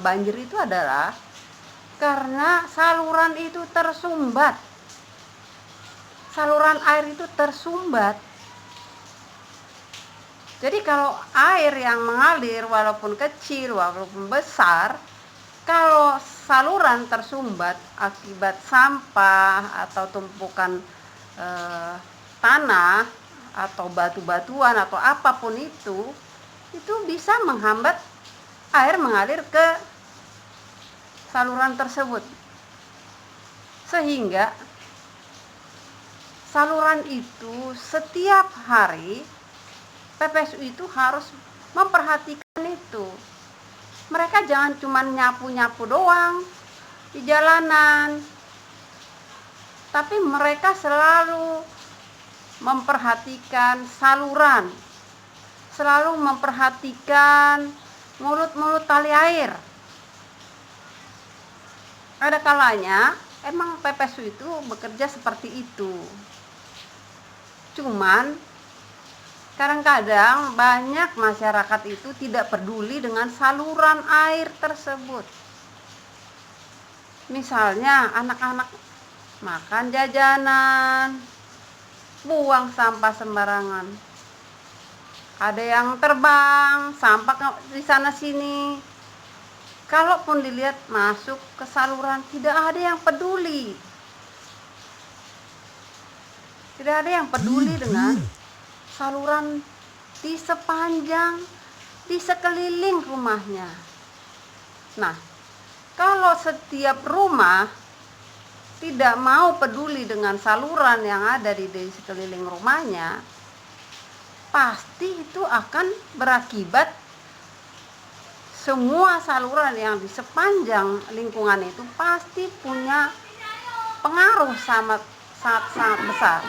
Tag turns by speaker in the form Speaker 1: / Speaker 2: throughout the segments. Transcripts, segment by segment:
Speaker 1: banjir itu adalah karena saluran itu tersumbat. Saluran air itu tersumbat. Jadi kalau air yang mengalir walaupun kecil, walaupun besar, kalau saluran tersumbat akibat sampah atau tumpukan tanah atau batu-batuan atau apapun itu bisa menghambat air mengalir ke saluran tersebut. Sehingga saluran itu setiap hari PPSU itu harus memperhatikan itu. Mereka jangan cuma nyapu-nyapu doang di jalanan, tapi mereka selalu memperhatikan saluran, selalu memperhatikan mulut-mulut tali air. Ada kalanya emang PPSU itu bekerja seperti itu. Cuman kadang-kadang banyak masyarakat itu tidak peduli dengan saluran air tersebut. Misalnya anak-anak makan jajanan, buang sampah sembarangan. Ada yang terbang, sampah di sana sini. Kalaupun dilihat masuk ke saluran, tidak ada yang peduli. Tidak ada yang peduli dengan saluran di sekeliling rumahnya. Nah, kalau setiap rumah tidak mau peduli dengan saluran yang ada di sekeliling rumahnya, pasti itu akan berakibat semua saluran yang di sepanjang lingkungan itu pasti punya pengaruh sangat besar.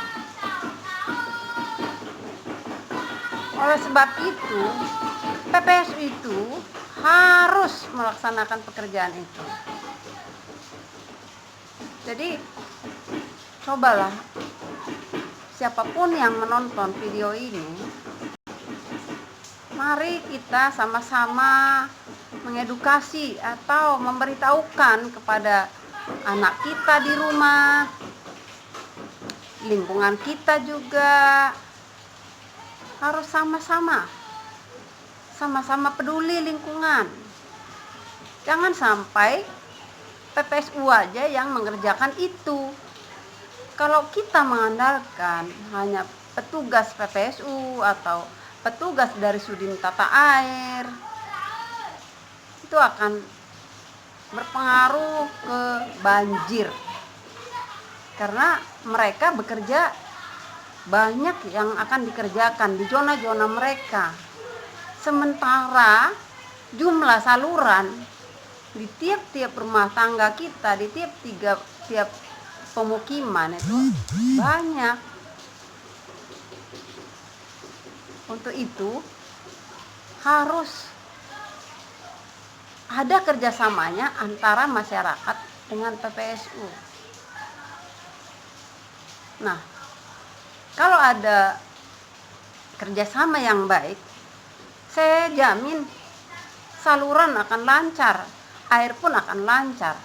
Speaker 1: Oleh sebab itu, PPSU itu harus melaksanakan pekerjaan itu. Jadi, cobalah siapapun yang menonton video ini, mari kita sama-sama mengedukasi atau memberitahukan kepada anak kita di rumah, lingkungan kita juga, harus sama-sama peduli lingkungan. Jangan sampai PPSU aja yang mengerjakan itu. Kalau kita mengandalkan hanya petugas PPSU atau petugas dari Sudin Tata Air, itu akan berpengaruh ke banjir. Karena mereka bekerja banyak yang akan dikerjakan di zona-zona mereka. Sementara jumlah saluran di tiap-tiap rumah tangga kita, di tiap pemukiman itu banyak. Untuk itu harus ada kerjasamanya antara masyarakat dengan PPSU. Nah, kalau ada kerjasama yang baik, saya jamin saluran akan lancar, air pun akan lancar.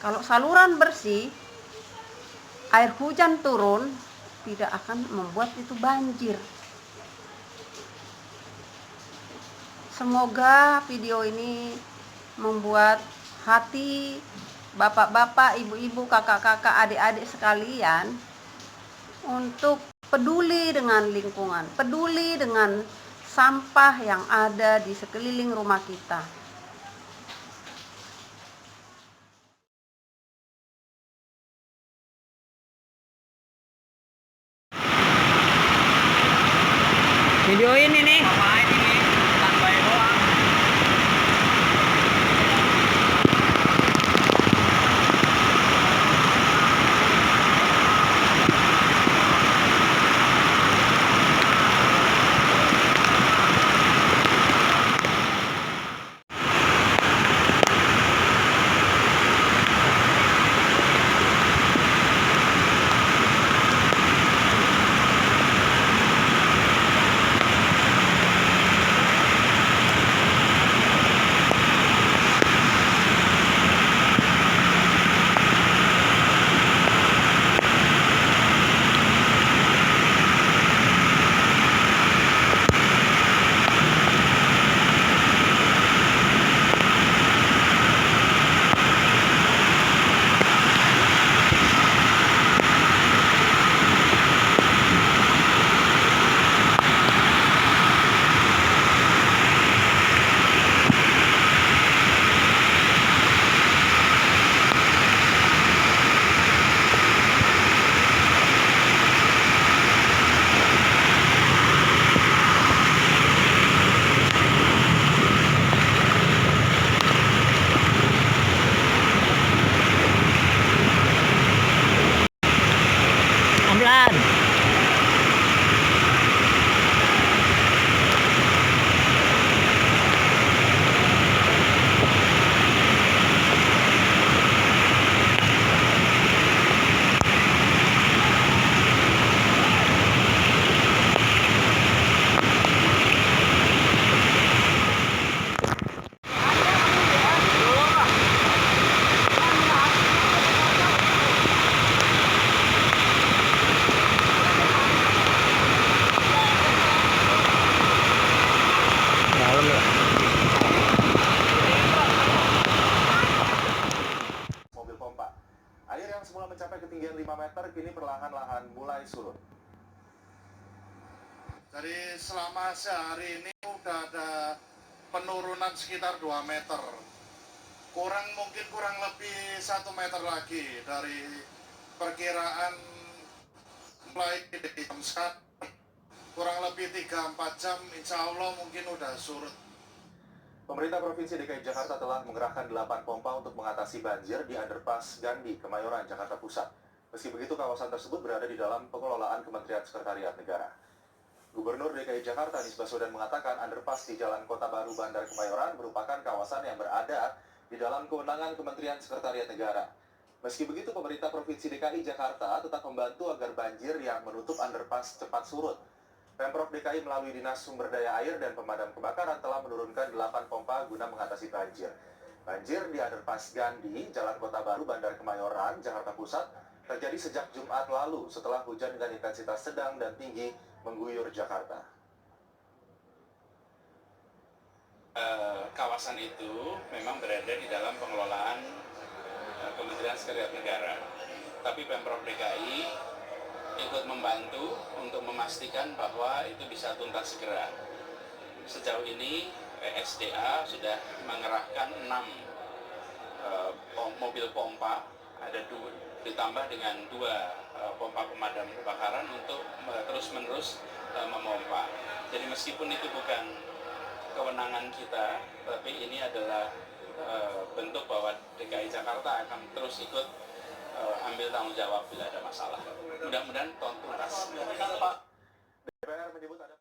Speaker 1: Kalau saluran bersih, air hujan turun, tidak akan membuat itu banjir. Semoga video ini membuat hati bapak-bapak, ibu-ibu, kakak-kakak, adik-adik sekalian untuk peduli dengan lingkungan, peduli dengan sampah yang ada di sekeliling rumah kita.
Speaker 2: Videoin ini.
Speaker 3: ketinggian 5 meter kini perlahan-lahan mulai surut.
Speaker 4: Jadi selama sehari ini udah ada penurunan sekitar 2 meter. Mungkin kurang lebih 1 meter lagi dari perkiraan mulai jam 1. Kurang lebih 3-4 jam insya Allah mungkin udah surut.
Speaker 3: Pemerintah Provinsi DKI Jakarta telah mengerahkan 8 pompa untuk mengatasi banjir di Underpass Gandhi, Kemayoran, Jakarta Pusat. Meski begitu, kawasan tersebut berada di dalam pengelolaan Kementerian Sekretariat Negara. Gubernur DKI Jakarta Anies Baswedan mengatakan underpass di Jalan Kota Baru Bandar Kemayoran merupakan kawasan yang berada di dalam kewenangan Kementerian Sekretariat Negara. Meski begitu, pemerintah Provinsi DKI Jakarta tetap membantu agar banjir yang menutup underpass cepat surut. Pemprov DKI melalui Dinas Sumber Daya Air dan Pemadam Kebakaran telah menurunkan 8 pompa guna mengatasi banjir. Banjir di underpass Gandhi, Jalan Kota Baru Bandar Kemayoran, Jakarta Pusat, terjadi sejak Jumat lalu setelah hujan dengan intensitas sedang dan tinggi mengguyur Jakarta.
Speaker 5: Kawasan itu memang berada di dalam pengelolaan Kementerian Sekretariat Negara. Tapi Pemprov DKI ikut membantu untuk memastikan bahwa itu bisa tuntas segera. Sejauh ini PSDA sudah mengerahkan 6 mobil pompa, ada 2, ditambah dengan 2 pompa pemadam kebakaran untuk terus-menerus memompa. Jadi meskipun itu bukan kewenangan kita, tapi ini adalah bentuk bahwa DKI Jakarta akan terus ikut ambil tanggung jawab bila ada masalah. Mudah-mudahan tuntas.
Speaker 3: DPR menyebut ada